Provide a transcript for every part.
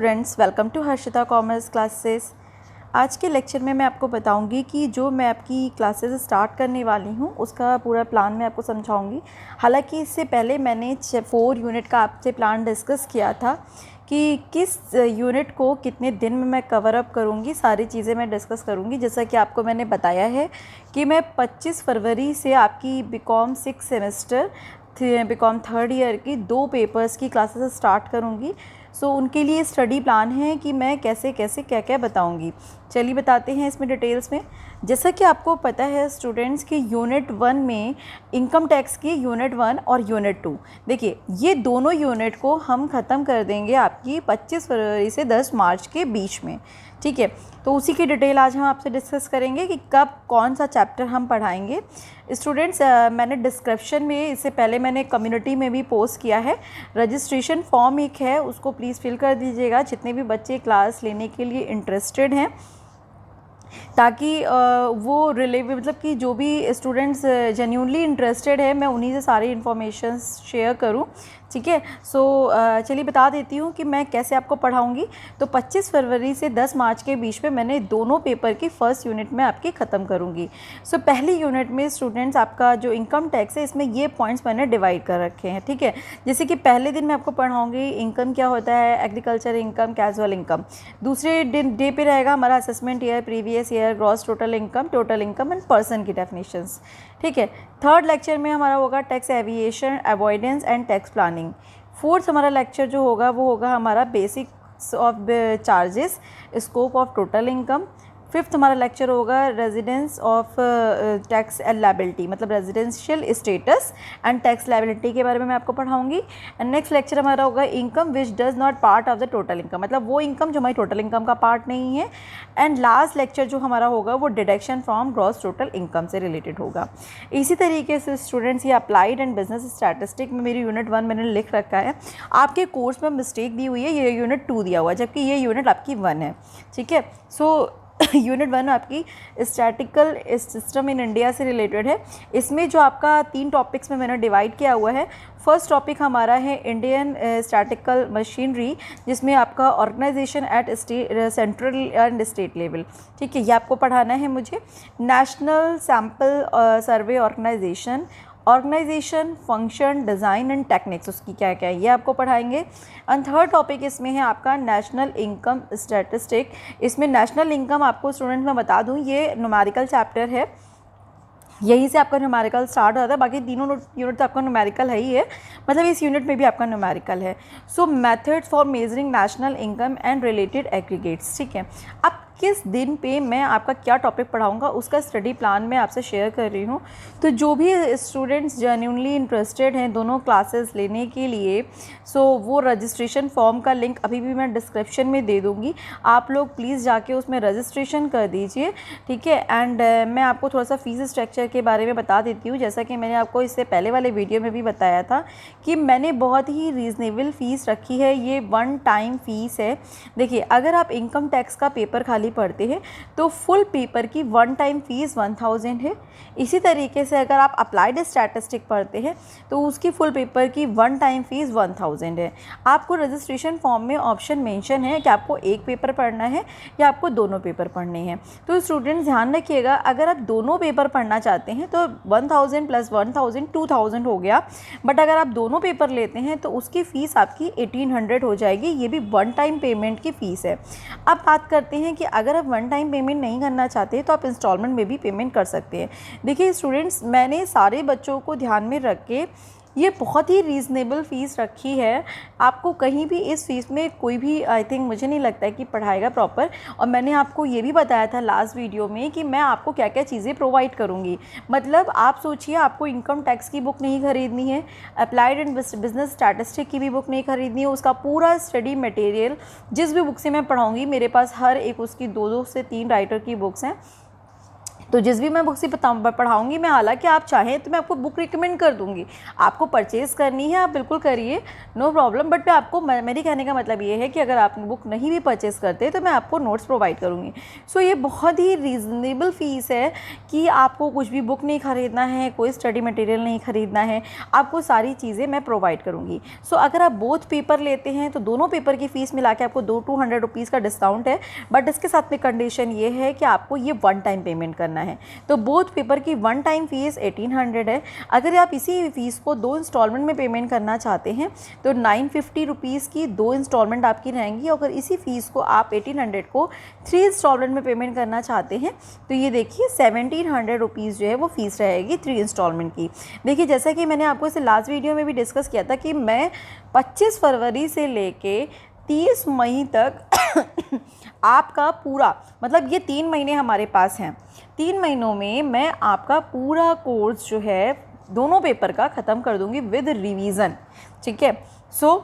Students, welcome to Harshita commerce classes. आज के lecture में मैं आपको बताऊंगी कि जो मैं आपकी क्लासेस स्टार्ट करने वाली हूं उसका पूरा प्लान मैं आपको समझाऊंगी। हालांकि इससे पहले मैंने 4 यूनिट का आपसे प्लान डिस्कस किया था कि किस यूनिट को कितने दिन में मैं कवर अप करूंगी, सारी चीज़ें मैं डिस्कस करूंगी। जैसा कि आपको मैंने बताया है कि मैं 25 फरवरी से आपकी BCom 6 semester BCom third year की 2 पेपर्स की क्लासेस स्टार्ट करूंगी। सो उनके लिए स्टडी प्लान है कि मैं कैसे कैसे क्या क्या बताऊंगी। चलिए बताते हैं इसमें डिटेल्स में। जैसा कि आपको पता है स्टूडेंट्स की यूनिट 1 में इनकम टैक्स की यूनिट 1 और यूनिट 2, देखिए ये दोनों यूनिट को हम ख़त्म कर देंगे आपकी 25 फरवरी से 10 मार्च के बीच में। ठीक है, तो उसी की डिटेल आज हम आपसे डिस्कस करेंगे कि कब कौन सा चैप्टर हम पढ़ाएंगे। स्टूडेंट्स, मैंने डिस्क्रिप्शन में इससे पहले मैंने कम्युनिटी में भी पोस्ट किया है, रजिस्ट्रेशन फॉर्म एक है, उसको प्लीज़ फिल कर दीजिएगा जितने भी बच्चे क्लास लेने के लिए इंटरेस्टेड हैं, ताकि वो मतलब कि जो भी स्टूडेंट्स जेन्युइनली इंटरेस्टेड है मैं उन्हीं से सारी इन्फॉर्मेशन शेयर करूं। ठीक है, सो चलिए बता देती हूँ कि मैं कैसे आपको पढ़ाऊँगी। तो 25 फरवरी से 10 मार्च के बीच में मैंने दोनों पेपर की फ़र्स्ट यूनिट में आपकी ख़त्म करूँगी। सो पहली यूनिट में स्टूडेंट्स आपका जो इनकम टैक्स है इसमें ये पॉइंट्स मैंने डिवाइड कर रखे हैं। ठीक है, जैसे कि पहले दिन मैं आपको पढ़ाऊँगी इनकम क्या होता है, एग्रीकल्चर इनकम, कैजुअल इनकम। दूसरे डे पे रहेगा हमारा assessment year, previous year, gross total income and person की डेफिनेशंस। ठीक है, थर्ड लेक्चर में हमारा होगा tax evasion, avoidance and tax planning. Fourth हमारा लेक्चर जो होगा वो होगा हमारा basics of charges, scope of total income. Fifth हमारा लेक्चर होगा residence of tax and liability, मतलब residential status and tax liability के बारे में मैं आपको पढ़ाऊंगी। एंड नेक्स्ट लेक्चर हमारा होगा income which does not part of the total income, मतलब वो इनकम जो हमारी टोटल इनकम का पार्ट नहीं है। एंड लास्ट लेक्चर जो हमारा होगा वो deduction from gross total income से रिलेटेड होगा। इसी तरीके से स्टूडेंट्स ये अप्लाइड एंड बिजनेस स्टैटिस्टिक में मेरी यूनिट 1 मैंने लिख रखा है। आपके कोर्स में मिस्टेक दी हुई है, ये यूनिट 2 दिया हुआ है जबकि ये यूनिट आपकी 1 है। ठीक है, सो यूनिट 1 आपकी स्टैटिकल सिस्टम इन इंडिया से रिलेटेड है। इसमें जो आपका 3 टॉपिक्स में मैंने डिवाइड किया हुआ है। फर्स्ट टॉपिक हमारा है इंडियन स्टैटिकल मशीनरी, जिसमें आपका organisation at central and state level. ठीक है, ये आपको पढ़ाना है मुझे। National sample survey organisation, function, design and techniques, उसकी क्या क्या है ये आपको पढ़ाएंगे। एंड थर्ड टॉपिक इसमें है आपका नेशनल इनकम स्टैटिस्टिक। इसमें नेशनल इनकम आपको स्टूडेंट मैं बता दूं ये न्यूमेरिकल चैप्टर है, यहीं से आपका न्यूमेरिकल स्टार्ट होता है। बाकी तीनों यूनिट तो आपका न्यूमेरिकल है ही है, मतलब इस यूनिट में भी आपका न्यूमेरिकल है। सो methods for measuring national income and related aggregates. ठीक है, अब किस दिन पे मैं आपका क्या टॉपिक पढ़ाऊंगा उसका स्टडी प्लान मैं आपसे शेयर कर रही हूँ। तो जो भी स्टूडेंट्स जेन्युइनली इंटरेस्टेड हैं दोनों क्लासेस लेने के लिए, सो वो रजिस्ट्रेशन फॉर्म का लिंक अभी भी मैं डिस्क्रिप्शन में दे दूँगी, आप लोग प्लीज़ जाके उसमें रजिस्ट्रेशन कर दीजिए। ठीक है, एंड मैं आपको थोड़ा सा फीस स्ट्रक्चर के बारे में बता देती हूँ। जैसा कि मैंने आपको इससे पहले वाले वीडियो में भी बताया था कि मैंने बहुत ही रीज़नेबल फ़ीस रखी है, ये 1 टाइम फ़ीस है। देखिए, अगर आप इनकम टैक्स का पेपर खाली पढ़ते हैं तो फुल पेपर की 1 टाइम फीस 1000 है। इसी तरीके से अगर आप अप्लाइड स्टैटिस्टिक पढ़ते हैं तो उसकी फुल पेपर की 1 टाइम फीस 1000 है। आपको रजिस्ट्रेशन फॉर्म में ऑप्शन मेंशन है कि आपको एक पेपर पढ़ना है या आपको दोनों पेपर पढ़ने हैं। तो स्टूडेंट्स ध्यान रखिएगा, अगर आप दोनों पेपर पढ़ना चाहते हैं तो 1000 प्लस 1000 2000 हो गया, बट अगर आप दोनों पेपर लेते हैं तो उसकी फ़ीस आपकी 1800 हो जाएगी। ये भी 1 टाइम पेमेंट की फ़ीस है। अब बात करते हैं कि अगर आप 1 टाइम पेमेंट नहीं करना चाहते तो आप इंस्टॉलमेंट में भी पेमेंट कर सकते हैं। देखिए स्टूडेंट्स, मैंने सारे बच्चों को ध्यान में रख के ये बहुत ही रीज़नेबल फ़ीस रखी है। आपको कहीं भी इस फ़ीस में कोई भी आई थिंक मुझे नहीं लगता है कि पढ़ाएगा प्रॉपर। और मैंने आपको ये भी बताया था लास्ट वीडियो में कि मैं आपको क्या क्या चीज़ें प्रोवाइड करूँगी। मतलब आप सोचिए, आपको इनकम टैक्स की बुक नहीं खरीदनी है, अप्लाइड एंड बिजनेस स्टैटिस्टिक की भी बुक नहीं खरीदनी है, उसका पूरा स्टडी मटेरियल जिस भी बुक से मैं पढ़ाऊँगी मेरे पास हर एक उसकी 2 से 3 राइटर की बुक्स हैं। तो जिस भी मैं बुक से पढ़ाऊँगी मैं, हालांकि आप चाहें तो मैं आपको बुक रिकमेंड कर दूँगी, आपको परचेज़ करनी है आप बिल्कुल करिए, नो प्रॉब्लम। बट मैं आपको, मेरी कहने का मतलब ये है कि अगर आप बुक नहीं भी परचेज़ करते तो मैं आपको नोट्स प्रोवाइड करूँगी। सो ये बहुत ही रीज़नेबल फ़ीस है कि आपको कुछ भी बुक नहीं ख़रीदना है, कोई स्टडी मटेरियल नहीं ख़रीदना है, आपको सारी चीज़ें मैं प्रोवाइड करूँगी। सो अगर आप बोथ पेपर लेते हैं तो दोनों पेपर की फ़ीस मिला के आपको 200 रुपीज़ का डिस्काउंट है। बट इसके साथ में कंडीशन ये है कि आपको ये वन टाइम पेमेंट करना है। तो बोथ पेपर की वन टाइम फ़ीस 1800 है। अगर आप इसी फ़ीस को 2 इंस्टॉलमेंट में पेमेंट करना चाहते हैं तो 950 रुपीज़ की 2 इंस्टॉलमेंट आपकी रहेंगी। अगर इसी फ़ीस को आप 1800 को 3 इंस्टॉलमेंट में पेमेंट करना चाहते हैं तो ये देखिए 1700 रुपीज़ जो है वो फ़ीस रहेगी 3 इंस्टॉलमेंट की। देखिए जैसा कि मैंने आपको इसे लास्ट वीडियो में भी डिस्कस किया था कि मैं 25 फरवरी से लेके 30 मई तक आपका पूरा, मतलब ये 3 महीने हमारे पास हैं, 3 महीनों में मैं आपका पूरा कोर्स जो है दोनों पेपर का ख़त्म कर दूंगी विद रिवीजन। ठीक है। सो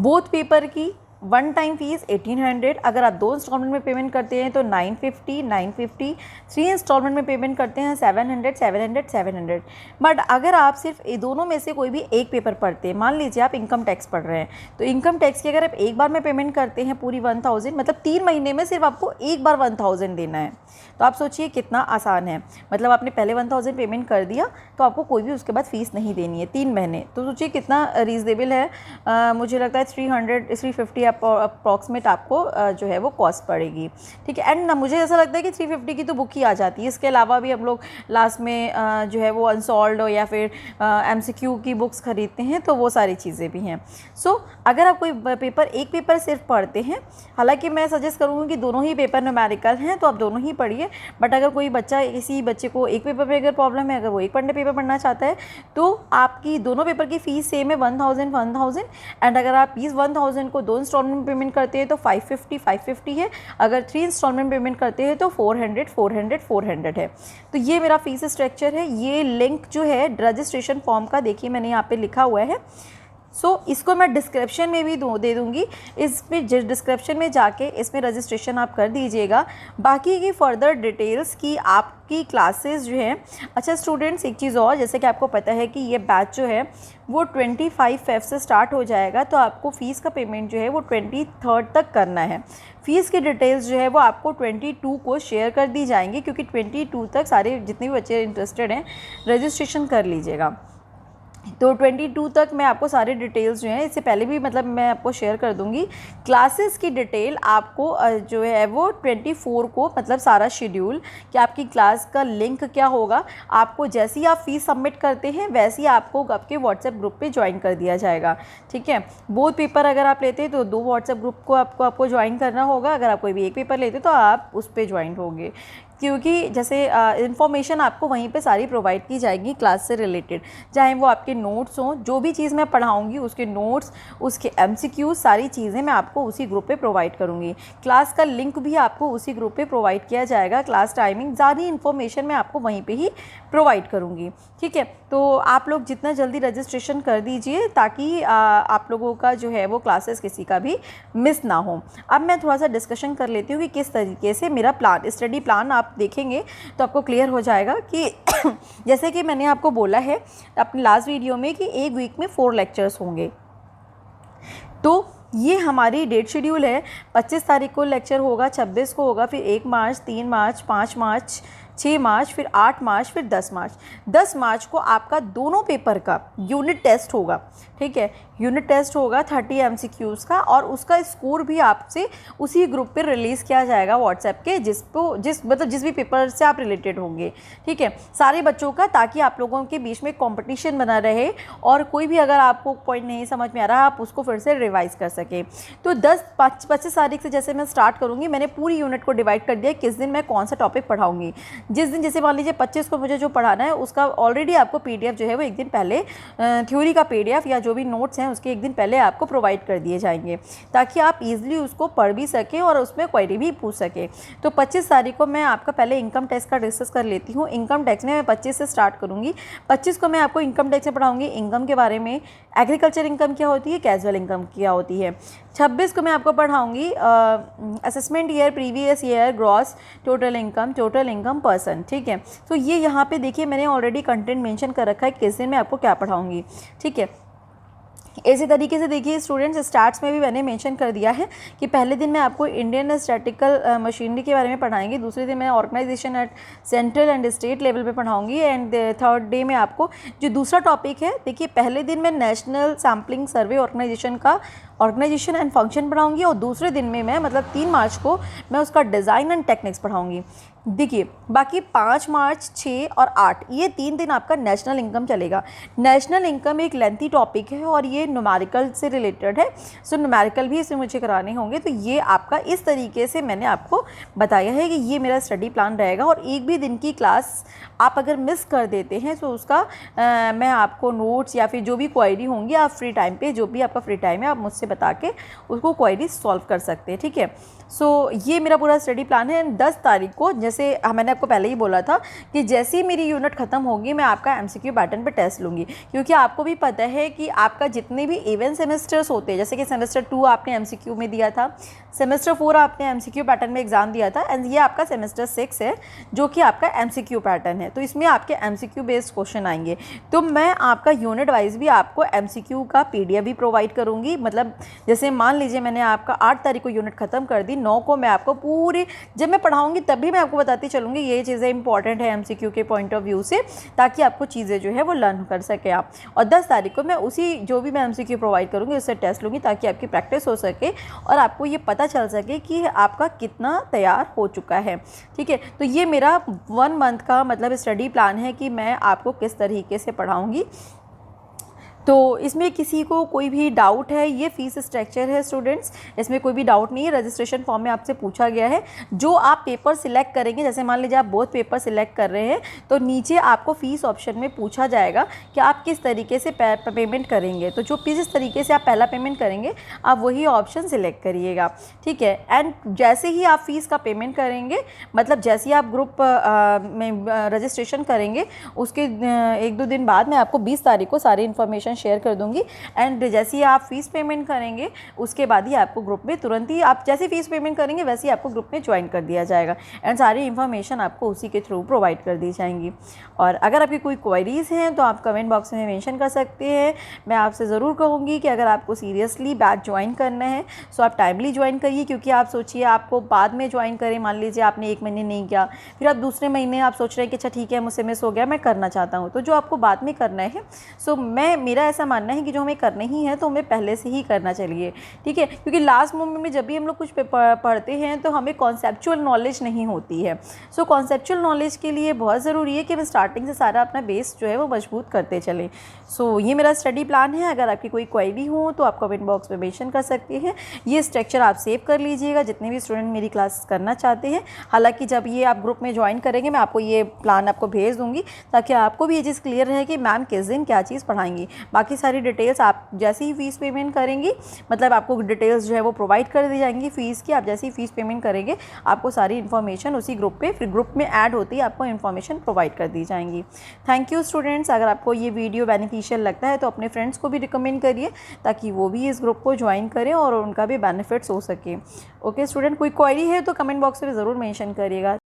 बोथ पेपर की वन टाइम फ़ीस 1800, अगर आप 2 इंस्टॉलमेंट में पेमेंट करते हैं तो 950, 3 इंस्टॉलमेंट में पेमेंट करते हैं 700। बट अगर आप सिर्फ दोनों में से कोई भी एक पेपर पढ़ते हैं, मान लीजिए आप इनकम टैक्स पढ़ रहे हैं, तो इनकम टैक्स की अगर आप एक बार में पेमेंट करते हैं पूरी 1000, मतलब 3 महीने में सिर्फ आपको एक बार 1000 देना है। तो आप सोचिए कितना आसान है, मतलब आपने पहले 1000 पेमेंट कर दिया तो आपको कोई भी उसके बाद फ़ीस नहीं देनी है 3 महीने। तो सोचिए कितना रीज़नेबल है। मुझे लगता है 350 अप्रॉक्सीमेट आपको जो है वो कॉस्ट पड़ेगी। ठीक है। एंड मुझे ऐसा लगता है कि 350 की तो बुक ही आ जाती है। इसके अलावा भी हम लोग लास्ट में जो है वो अनसॉल्व्ड या फिर MCQ की बुक्स खरीदते हैं, तो वो सारी चीज़ें भी हैं। सो अगर आप कोई एक पेपर सिर्फ पढ़ते हैं, हालांकि मैं सजेस्ट करूँगी कि दोनों ही पेपर न्यूमेरिकल हैं तो आप दोनों ही पढ़िए। बट अगर कोई बच्चा, किसी बच्चे को एक पेपर में अगर प्रॉब्लम है, अगर वो एक पेपर पढ़ना चाहता है तो आपकी दोनों पेपर की फ़ीस सेम है 1000। एंड अगर आप इस 1000 को 2 इंस्टॉलमेंट में पेमेंट करते हैं तो 550 है। अगर 3 इंस्टॉलमेंट पेमेंट करते हैं तो 400 है। तो ये मेरा फीस स्ट्रक्चर है। ये लिंक जो है रजिस्ट्रेशन फॉर्म का देखिए मैंने यहाँ पे लिखा हुआ है। इसको मैं डिस्क्रिप्शन में भी दे दूँगी। इसमें डिस्क्रिप्शन में जाके इसमें रजिस्ट्रेशन आप कर दीजिएगा। बाकी की फ़र्दर डिटेल्स की आपकी क्लासेस जो है। अच्छा स्टूडेंट्स, एक चीज़ और, जैसे कि आपको पता है कि ये बैच जो है वो 25 फेब से स्टार्ट हो जाएगा, तो आपको फ़ीस का पेमेंट जो है वो 23 तक करना है। फ़ीस की डिटेल्स जो है वो आपको 22 को शेयर कर दी जाएंगी, क्योंकि 22 तक सारे जितने भी बच्चे इंटरेस्टेड हैं रजिस्ट्रेशन कर लीजिएगा। तो 22 तक मैं आपको सारे डिटेल्स जो हैं, इससे पहले भी मतलब मैं आपको शेयर कर दूंगी। क्लासेस की डिटेल आपको जो है वो 24 को, मतलब सारा शेड्यूल कि आपकी क्लास का लिंक क्या होगा, आपको जैसे ही आप फ़ीस सबमिट करते हैं वैसे ही आपको आपके व्हाट्सएप ग्रुप पे ज्वाइन कर दिया जाएगा। ठीक है। बोथ पेपर अगर आप लेते हैं तो 2 व्हाट्सएप ग्रुप को आपको ज्वाइन करना होगा। अगर आप कोई भी एक पेपर लेते तो आप उस पर ज्वाइन होंगे, क्योंकि जैसे इन्फॉर्मेशन आपको वहीं पे सारी प्रोवाइड की जाएगी क्लास से रिलेटेड, चाहे वो आपके नोट्स हों, जो भी चीज़ मैं पढ़ाऊँगी उसके नोट्स, उसके MCQ, सारी चीज़ें मैं आपको उसी ग्रुप पे प्रोवाइड करूँगी। क्लास का लिंक भी आपको उसी ग्रुप पे प्रोवाइड किया जाएगा। क्लास टाइमिंग, सारी इन्फॉर्मेशन मैं आपको वहीं पर ही प्रोवाइड करूँगी। ठीक है। तो आप लोग जितना जल्दी रजिस्ट्रेशन कर दीजिए ताकि आप लोगों का जो है वो क्लासेस किसी का भी मिस ना हो। अब मैं थोड़ा सा डिस्कशन कर लेती हूँ कि किस तरीके से मेरा स्टडी प्लान आप देखेंगे तो आपको क्लियर हो जाएगा कि जैसे कि मैंने आपको बोला है अपनी लास्ट वीडियो में कि एक वीक में 4 लेक्चर्स होंगे। तो ये हमारी डेट शेड्यूल है। 25 तारीख को लेक्चर होगा, 26 को होगा, फिर 1 मार्च, 3 मार्च, 5 मार्च, 6 मार्च, फिर 8 मार्च, फिर 10 मार्च। 10 मार्च को आपका दोनों पेपर का यूनिट टेस्ट होगा। ठीक है। यूनिट टेस्ट होगा 30 MCQs का, और उसका स्कोर भी आपसे उसी ग्रुप पे रिलीज़ किया जाएगा व्हाट्सएप के, जिस भी पेपर से आप रिलेटेड होंगे। ठीक है। सारे बच्चों का, ताकि आप लोगों के बीच में कंपटीशन बना रहे और कोई भी अगर आपको पॉइंट नहीं समझ में आ रहा आप उसको फिर से रिवाइज़ कर सकें। तो 25 तारीख से जैसे मैं स्टार्ट करूँगी, मैंने पूरी यूनिट को डिवाइड कर दिया किस दिन मैं कौन सा टॉपिक पढ़ाऊँगी। जिस दिन, जैसे मान लीजिए 25 को मुझे जो पढ़ाना है उसका ऑलरेडी आपको PDF जो है वो एक दिन पहले थ्योरी का PDF या जो भी नोट्स हैं हैं उसके एक दिन पहले आपको प्रोवाइड कर दिए जाएंगे, ताकि आप ईजिली उसको पढ़ भी सकें और उसमें क्वेरी भी पूछ सकें। तो 25 तारीख को मैं आपका पहले इनकम टैक्स का डिस्कस कर लेती हूँ। इनकम टैक्स में मैं 25 से स्टार्ट करूँगी। 25 को मैं आपको इनकम टैक्स में पढ़ाऊँगी इनकम के बारे में, एग्रीकल्चर इनकम क्या होती है, कैजुअल इनकम क्या होती है। 26 को मैं आपको पढ़ाऊँगी assessment year, previous year, gross total income person. ठीक है, तो ये यहाँ पे देखिए मैंने ऑलरेडी कंटेंट मेंशन कर रखा है किस दिन मैं आपको क्या पढ़ाऊँगी। ठीक है, इसी तरीके से देखिए स्टूडेंट्स, स्टार्ट्स में भी मैंने मेंशन कर दिया है कि पहले दिन मैं आपको इंडियन स्टैटिकल मशीनरी के बारे में पढ़ाएंगी, दूसरे दिन मैं organisation at central and state level पे पढ़ाऊंगी, एंड थर्ड डे में आपको जो दूसरा टॉपिक है, देखिए पहले दिन मैं National Sampling Survey Organisation and function पढ़ाऊंगी, और दूसरे दिन में मैं मतलब 3 मार्च को मैं उसका डिज़ाइन एंड टेक्निक्स पढ़ाऊंगी। देखिए बाकी 5 मार्च, 6 और 8 ये 3 दिन आपका नेशनल इनकम चलेगा। नेशनल इनकम एक लेंथी टॉपिक है और ये न्यूमेरिकल से रिलेटेड है, सो न्यूमेरिकल भी इसमें मुझे कराने होंगे। तो ये आपका इस तरीके से मैंने आपको बताया है कि ये मेरा स्टडी प्लान रहेगा, और एक भी दिन की क्लास आप अगर मिस कर देते हैं तो उसका मैं आपको नोट्स या फिर जो भी क्वेरी होंगी आप फ्री टाइम पे, जो भी आपका फ्री टाइम है आप मुझसे बता के उसको क्वेरी सॉल्व कर सकते हैं। ठीक है, सो ये मेरा पूरा स्टडी प्लान है। 10 तारीख को, जैसे मैंने आपको पहले ही बोला था कि जैसे ही मेरी यूनिट ख़त्म होगी मैं आपका एमसीक्यू पैटर्न पे टेस्ट लूँगी, क्योंकि आपको भी पता है कि आपका जितने भी इवन सेमेस्टर्स होते हैं, जैसे कि सेमेस्टर 2 आपने एमसीक्यू में दिया था, सेमेस्टर 4 आपने एमसीक्यू पैटर्न में एग्जाम दिया था, एंड ये आपका सेमेस्टर 6 है जो कि आपका एमसीक्यू पैटर्न है। तो इसमें आपके एमसीक्यू बेस्ड क्वेश्चन आएंगे। तो मैं आपका यूनिट वाइज भी आपको एमसीक्यू का पीडीएफ भी प्रोवाइड करूँगी। मतलब जैसे मान लीजिए मैंने आपका 8 तारीख को यूनिट ख़त्म कर दी, 9 को मैं आपको पूरी, जब मैं पढ़ाऊँगी तभी मैं आपको बताती चलूँगी ये चीज़ें इंपॉर्टेंट है एमसीक्यू के पॉइंट ऑफ व्यू से, ताकि आपको चीज़ें जो है वो लर्न कर सके आप। और 10 तारीख को मैं उसी जो भी मैं एमसीक्यू प्रोवाइड करूँगी उससे टेस्ट लूँगी, ताकि आपकी प्रैक्टिस हो सके और आपको ये पता चल सके कि आपका कितना तैयार हो चुका है। ठीक है, तो ये मेरा 1 मंथ का मतलब स्टडी प्लान है कि मैं आपको किस तरीके से पढ़ाऊँगी। तो इसमें किसी को कोई भी डाउट है, ये फीस स्ट्रक्चर है स्टूडेंट्स, इसमें कोई भी डाउट नहीं है। रजिस्ट्रेशन फॉर्म में आपसे पूछा गया है जो आप पेपर सिलेक्ट करेंगे, जैसे मान लीजिए आप बोथ पेपर सिलेक्ट कर रहे हैं तो नीचे आपको फ़ीस ऑप्शन में पूछा जाएगा कि आप किस तरीके से पेमेंट करेंगे। तो जो जिस तरीके से आप पहला पेमेंट करेंगे आप वही ऑप्शन सिलेक्ट करिएगा। ठीक है, एंड जैसे ही आप फ़ीस का पेमेंट करेंगे, मतलब जैसे ही आप ग्रुप में रजिस्ट्रेशन करेंगे उसके 1-2 दिन बाद मैं आपको 20 तारीख को सारी इन्फॉर्मेशन शेयर कर दूंगी। एंड जैसे ही आप फीस पेमेंट करेंगे उसके बाद ही आपको ग्रुप में तुरंत ही, आप जैसे फीस पेमेंट करेंगे वैसे ही आपको ग्रुप में ज्वाइन कर दिया जाएगा, एंड सारी इन्फॉर्मेशन आपको उसी के थ्रू प्रोवाइड कर दी जाएंगी। और अगर आपकी कोई क्वेरीज हैं तो आप कमेंट बॉक्स में मेंशन कर सकते हैं। मैं आपसे ज़रूर कहूँगी कि अगर आपको सीरियसली बैच ज्वाइन करना है सो आप टाइमली ज्वाइन करिए, क्योंकि आप सोचिए आपको बाद में ज्वाइन करें, मान लीजिए आपने 1 महीने नहीं किया, फिर आप दूसरे महीने आप सोच रहे हैं कि अच्छा ठीक है मुझसे मिस हो गया, मैं करना चाहता हूँ, तो जो आपको बाद में करना है सो मेरा ऐसा मानना है कि जो हमें करना ही है तो हमें पहले से ही करना चाहिए। ठीक है, क्योंकि लास्ट मोमेंट में जब भी हम लोग कुछ पढ़ते हैं तो हमें कॉन्सेप्चुअल नॉलेज नहीं होती है। सो कॉन्सेप्चुअल नॉलेज के लिए बहुत ज़रूरी है कि हम स्टार्टिंग से सारा अपना बेस जो है वो मजबूत करते चलें। सो ये मेरा स्टडी प्लान है। अगर आपकी कोई क्वेरी हो तो आप कमेंट बॉक्स में मेंशन कर सकते हैं। ये स्ट्रक्चर आप सेव कर लीजिएगा जितने भी स्टूडेंट मेरी क्लास करना चाहते हैं। हालांकि जब ये आप ग्रुप में ज्वाइन करेंगे मैं आपको ये प्लान आपको भेज दूँगी, ताकि आपको भी ये चीज़ क्लियर रहे कि मैम किस दिन क्या चीज़ पढ़ाएंगी। बाकी सारी डिटेल्स आप जैसे ही फ़ीस पेमेंट करेंगी, मतलब आपको डिटेल्स जो है वो प्रोवाइड कर दी जाएंगी फ़ीस की। आप जैसे ही फ़ीस पेमेंट करेंगे आपको सारी इन्फॉर्मेशन उसी ग्रुप पे, फिर ग्रुप में ऐड होती है आपको इन्फॉर्मेशन प्रोवाइड कर दी जाएंगी। Thank you students. अगर आपको ये वीडियो बेनिफिशियल लगता है तो अपने फ्रेंड्स को भी रिकमेंड करिए ताकि वो भी इस ग्रुप को ज्वाइन करें और उनका भी बेनिफिट्स हो सके। ओके स्टूडेंट, कोई क्वेरी है तो कमेंट बॉक्स में ज़रूर मेंशन करिएगा।